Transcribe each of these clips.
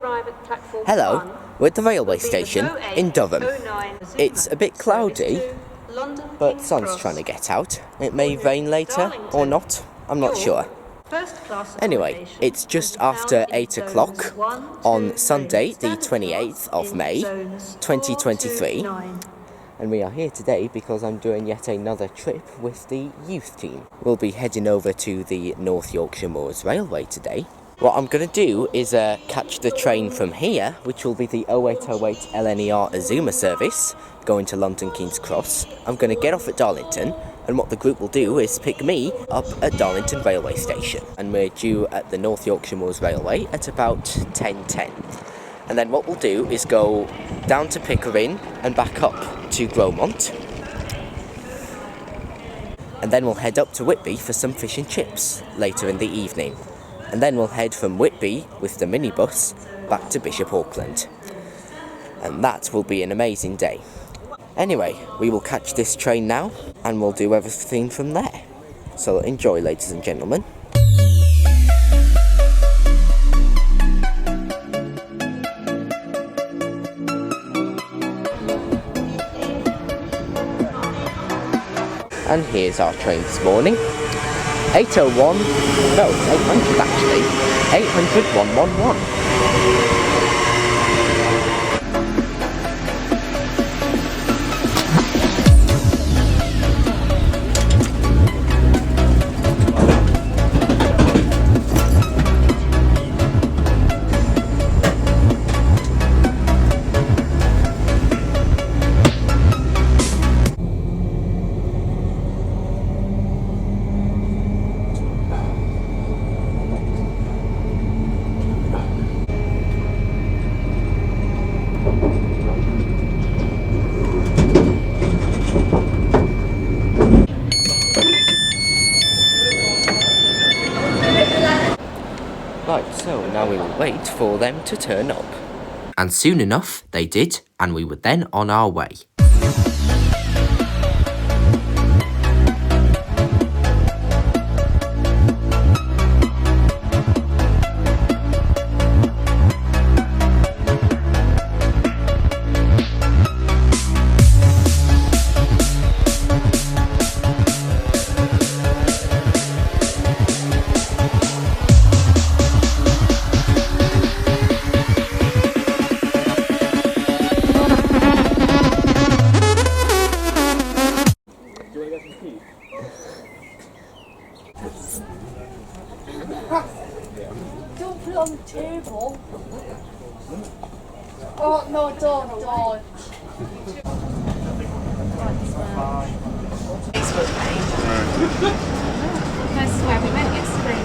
Hello, we're at the railway station in Durham. It's a bit cloudy, but sun's trying to get out. It may rain later or not, I'm not sure. Anyway, it's just after 8 o'clock on Sunday, the 28th of May, 2023. And we are here today because I'm doing yet another trip with the youth team. We'll be heading over to the North Yorkshire Moors Railway today. What I'm going to do is catch the train from here, which will be the 0808 LNER Azuma service, going to London King's Cross. I'm going to get off at Darlington, and what the group will do is pick me up at Darlington railway station. And we're due at the North Yorkshire Moors Railway at about 10:10. And then what we'll do is go down to Pickering and back up to Gromont. And then we'll head up to Whitby for some fish and chips later in the evening. And then we'll head from Whitby with the minibus back to Bishop Auckland. And that will be an amazing day. Anyway, we will catch this train now and we'll do everything from there. So enjoy, ladies and gentlemen. And here's our train this morning. 801, no, it's 800 actually, 800 111. Right, so now we will wait for them to turn up. And soon enough, they did, and we were then on our way. Don't put it on the table. Oh, no, don't. Facebook page. This is where we went yesterday.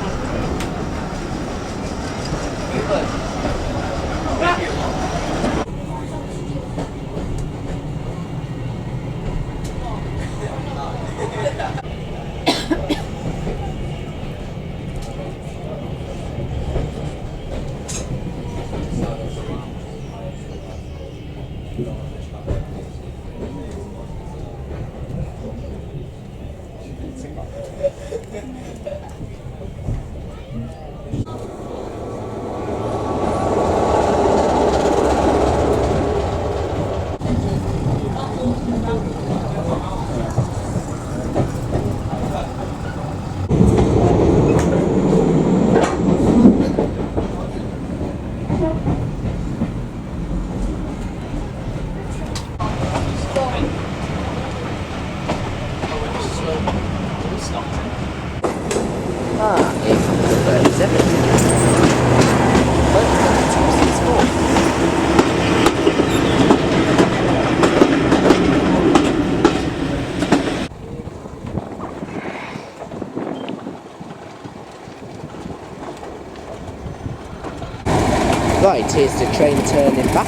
Right, here's the train turning back.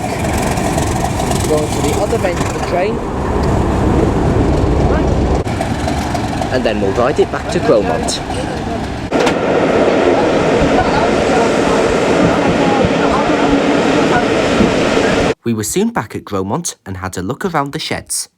Going to the other end of the train. And then we'll ride it back to Gromont. We were soon back at Gromont and had a look around the sheds.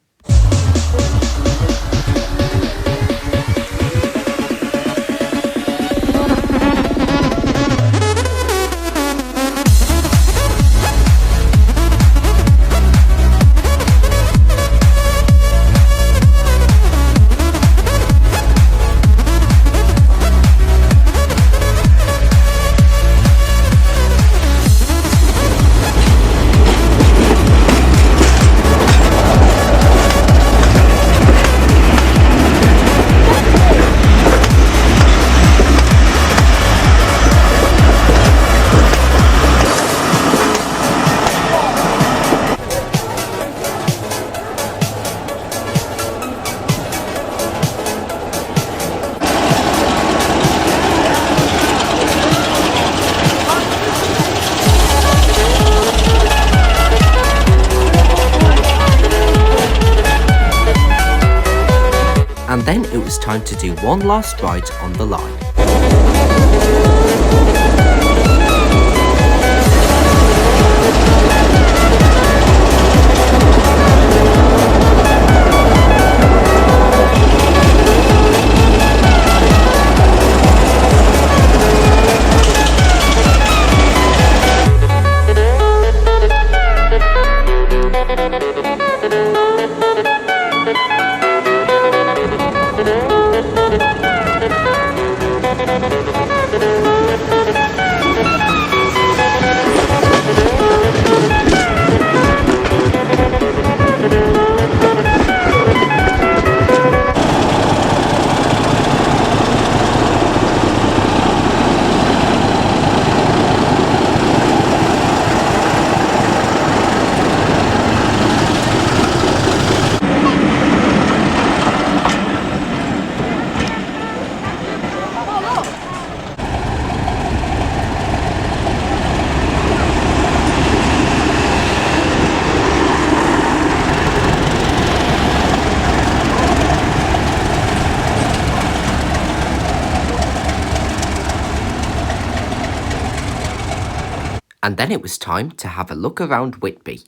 time to do one last ride on the line. And then it was time to have a look around Whitby.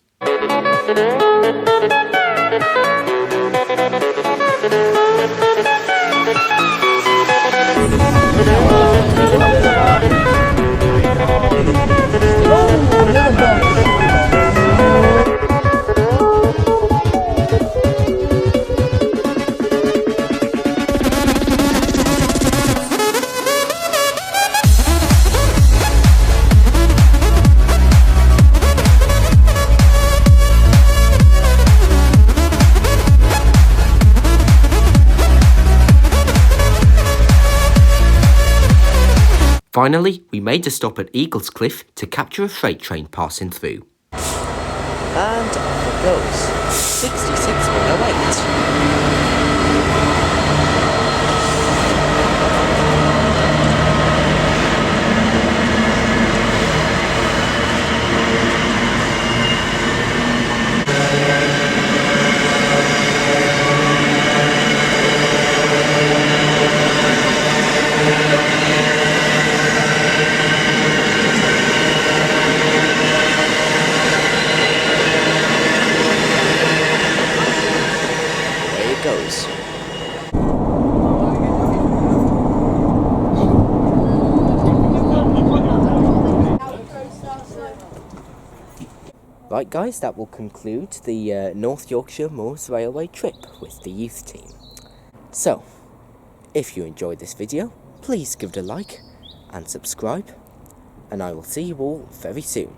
Finally, we made a stop at Eagles Cliff to capture a freight train passing through. And off it goes. 66108. Goes. Right guys, that will conclude the North Yorkshire Moors Railway trip with the youth team. So, if you enjoyed this video, please give it a like and subscribe, and I will see you all very soon.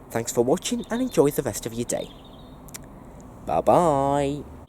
Thanks for watching and enjoy the rest of your day. Bye bye.